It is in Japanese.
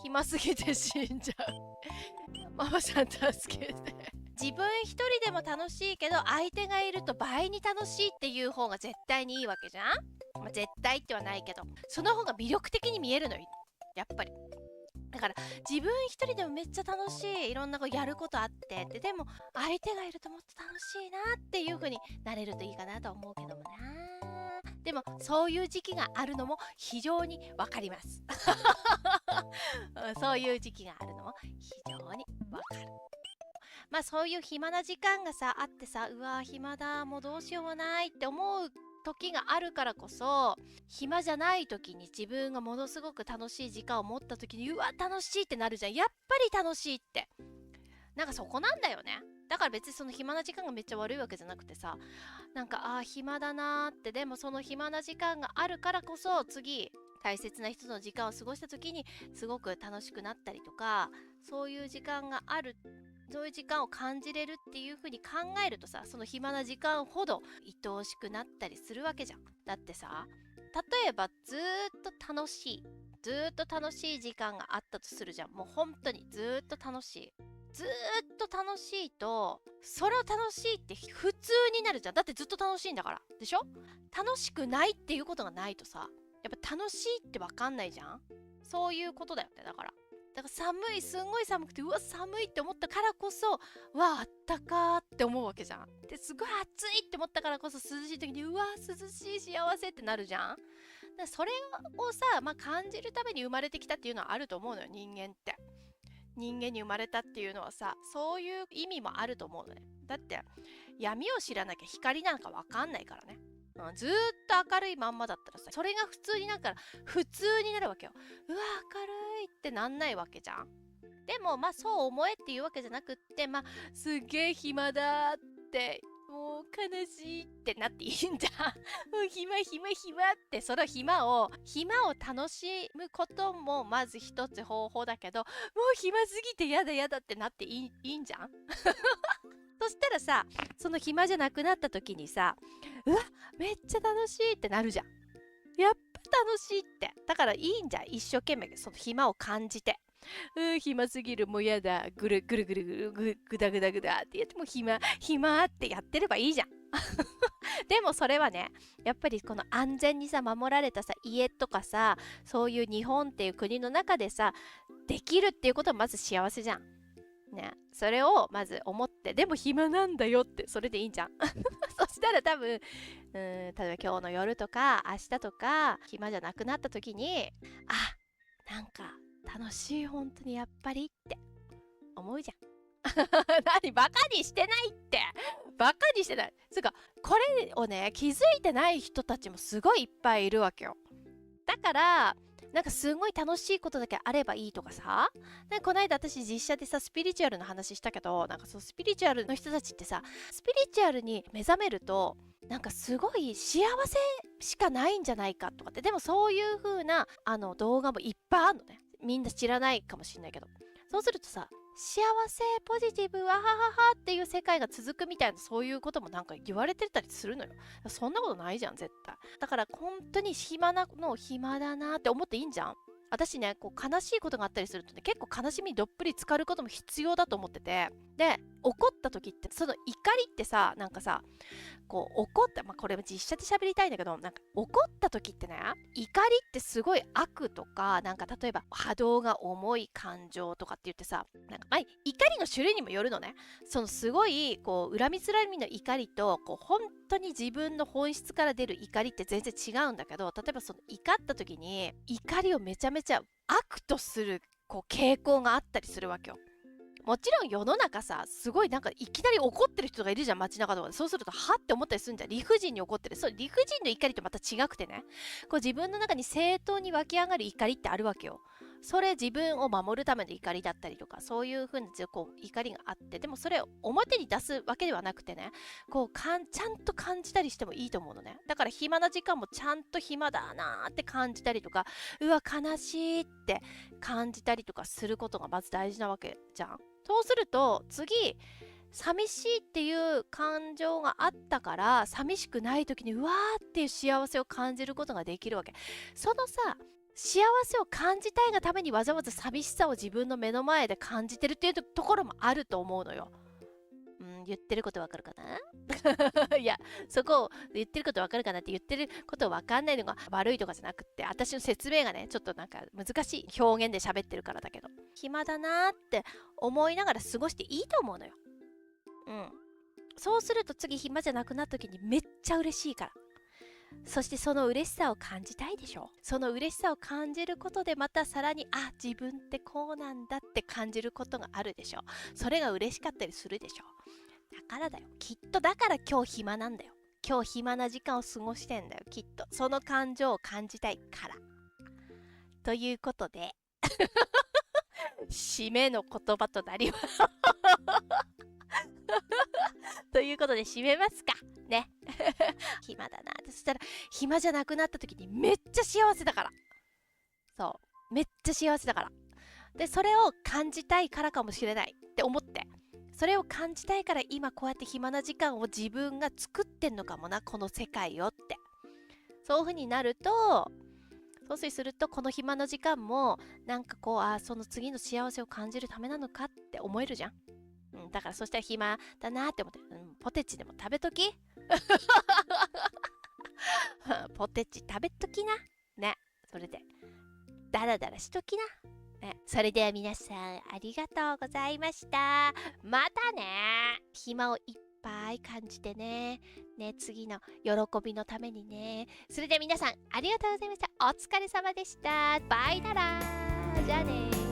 暇すぎて死んじゃう。ママさん助けて。自分一人でも楽しいけど相手がいると倍に楽しいっていう方が絶対にいいわけじゃん。絶対ってはないけど、その方が魅力的に見えるのよ、やっぱり。だから自分一人でもめっちゃ楽しい、いろんなことやることあってでも相手がいるともっと楽しいなっていう風になれるといいかなと思うけどもな。でもそういう時期があるのも非常にわかりますそういう時期があるのも非常にわかる。まあそういう暇な時間がさあってさ、うわ暇だ、もうどうしようもないって思う時があるからこそ、暇じゃない時に自分がものすごく楽しい時間を持った時に、うわ楽しいってなるじゃん。やっぱり楽しいって、なんかそこなんだよね。だから別にその暇な時間がめっちゃ悪いわけじゃなくてさ、なんか暇だなーって、でもその暇な時間があるからこそ次大切な人の時間を過ごした時にすごく楽しくなったりとか、そういう時間がある、そういう時間を感じれるっていう風に考えるとさ、その暇な時間ほど愛おしくなったりするわけじゃん。だってさ、例えばずーっと楽しい時間があったとするじゃん。もう本当にずーっと楽しい、ずーっと楽しいと、それを楽しいって普通になるじゃん。だってずっと楽しいんだからでしょ。楽しくないっていうことがないとさ、やっぱ楽しいって分かんないじゃん。そういうことだよね。だから寒い、すんごい寒くて、うわ寒いって思ったからこそ、わあったかーって思うわけじゃん。ですごい暑いって思ったからこそ、涼しい時にうわ涼しい、幸せってなるじゃん。だそれをさ、感じるために生まれてきたっていうのはあると思うのよ、人間って。人間に生まれたっていうのはさ、そういう意味もあると思うのね。だって闇を知らなきゃ光なんかわかんないからね。ずーっと明るいまんまだったらさ、それが普通になるから普通になるわけよ。うわ明るいってなんないわけじゃん。でもそう思えっていうわけじゃなくって、すっげえ暇だって、もう悲しいってなっていいんじゃん。もう暇って、その暇を楽しむこともまず一つ方法だけど、もう暇すぎてやだってなっていいんじゃん。そしたらさ、その暇じゃなくなった時にさ、うわめっちゃ楽しいってなるじゃん。やっぱ楽しいって。だからいいんじゃん、一生懸命その暇を感じて。暇すぎる、もうやだ、ぐるぐるぐるぐるぐだぐだぐだってやっても暇ってやってればいいじゃん。でもそれはね、やっぱりこの安全にさ守られたさ家とかさ、そういう日本っていう国の中でさできるっていうことはまず幸せじゃんね。それをまず思って、でも暇なんだよって、それでいいんじゃん。そしたら多分例えば今日の夜とか明日とか暇じゃなくなった時に、なんか楽しい、本当にやっぱりって思うじゃん。何バカにしてないって、バカにしてない。つうかこれをね気づいてない人たちもすごいいっぱいいるわけよ。だからなんかすごい楽しいことだけあればいいとかさ、この間私実写でさスピリチュアルの話したけど、なんかそうスピリチュアルの人たちってさ、スピリチュアルに目覚めるとなんかすごい幸せしかないんじゃないかとかって、でもそういう風な動画もいっぱいあるのね。みんな知らないかもしれないけど、そうするとさ、幸せポジティブわはははっていう世界が続くみたいな、そういうこともなんか言われてたりするのよ。そんなことないじゃん絶対。だから本当に暇なの暇だなって思っていいんじゃん。私ね、こう悲しいことがあったりするとね、結構悲しみにどっぷり浸かることも必要だと思ってて、で怒った時ってその怒りってさ、なんかさ、こう怒った、これも実写で喋りたいんだけど、なんか怒った時ってね、怒りってすごい悪とか、なんか例えば波動が重い感情とかって言ってさ、なんか怒りの種類にもよるのね。そのすごいこう恨みつらみの怒りと、こう本当に自分の本質から出る怒りって全然違うんだけど、例えばその怒った時に怒りをめちゃめちゃ悪とするこう傾向があったりするわけよ。もちろん世の中さ、すごいなんかいきなり怒ってる人がいるじゃん、街中とかで。そうするとはって思ったりするんじゃん。理不尽に怒ってる。そう、理不尽の怒りとまた違くてね、こう自分の中に正当に湧き上がる怒りってあるわけよ。それ自分を守るための怒りだったりとか、そういう風なこう怒りがあって、でもそれを表に出すわけではなくてね、こうちゃんと感じたりしてもいいと思うのね。だから暇な時間もちゃんと暇だなーって感じたりとか、うわ悲しいって感じたりとかすることがまず大事なわけじゃん。そうすると次、寂しいっていう感情があったから、寂しくない時にうわーっていう幸せを感じることができるわけ。そのさ、幸せを感じたいがためにわざわざ寂しさを自分の目の前で感じてるっていうところもあると思うのよ。言ってることわかるかないや、そこを言ってることわかるかなって言ってることわかんないのが悪いとかじゃなくって、私の説明がね、ちょっとなんか難しい表現で喋ってるからだけど、暇だなーって思いながら過ごしていいと思うのよ。そうすると次暇じゃなくなった時にめっちゃ嬉しいから。そしてその嬉しさを感じたいでしょ。その嬉しさを感じることでまたさらに自分ってこうなんだって感じることがあるでしょ。それが嬉しかったりするでしょ。だからだよ。きっとだから今日暇なんだよ。今日暇な時間を過ごしてんだよ。きっとその感情を感じたいから。ということで締めの言葉となりますということで締めますかね暇だな。そしたら暇じゃなくなった時にめっちゃ幸せだから。そうめっちゃ幸せだから。でそれを感じたいからかもしれないって思って、それを感じたいから今こうやって暇な時間を自分が作ってんのかもな、この世界をって。そういう風になると、そうするとこの暇な時間もなんかこうその次の幸せを感じるためなのかって思えるじゃん。だからそしたら暇だなって思って、ポテチでも食べときポテチ食べときなね。それでダラダラしときなね。それでは皆さんありがとうございました。またね。暇をいっぱい感じてね次の喜びのためにね。それでは皆さんありがとうございました。お疲れ様でした。バイなら。じゃあね。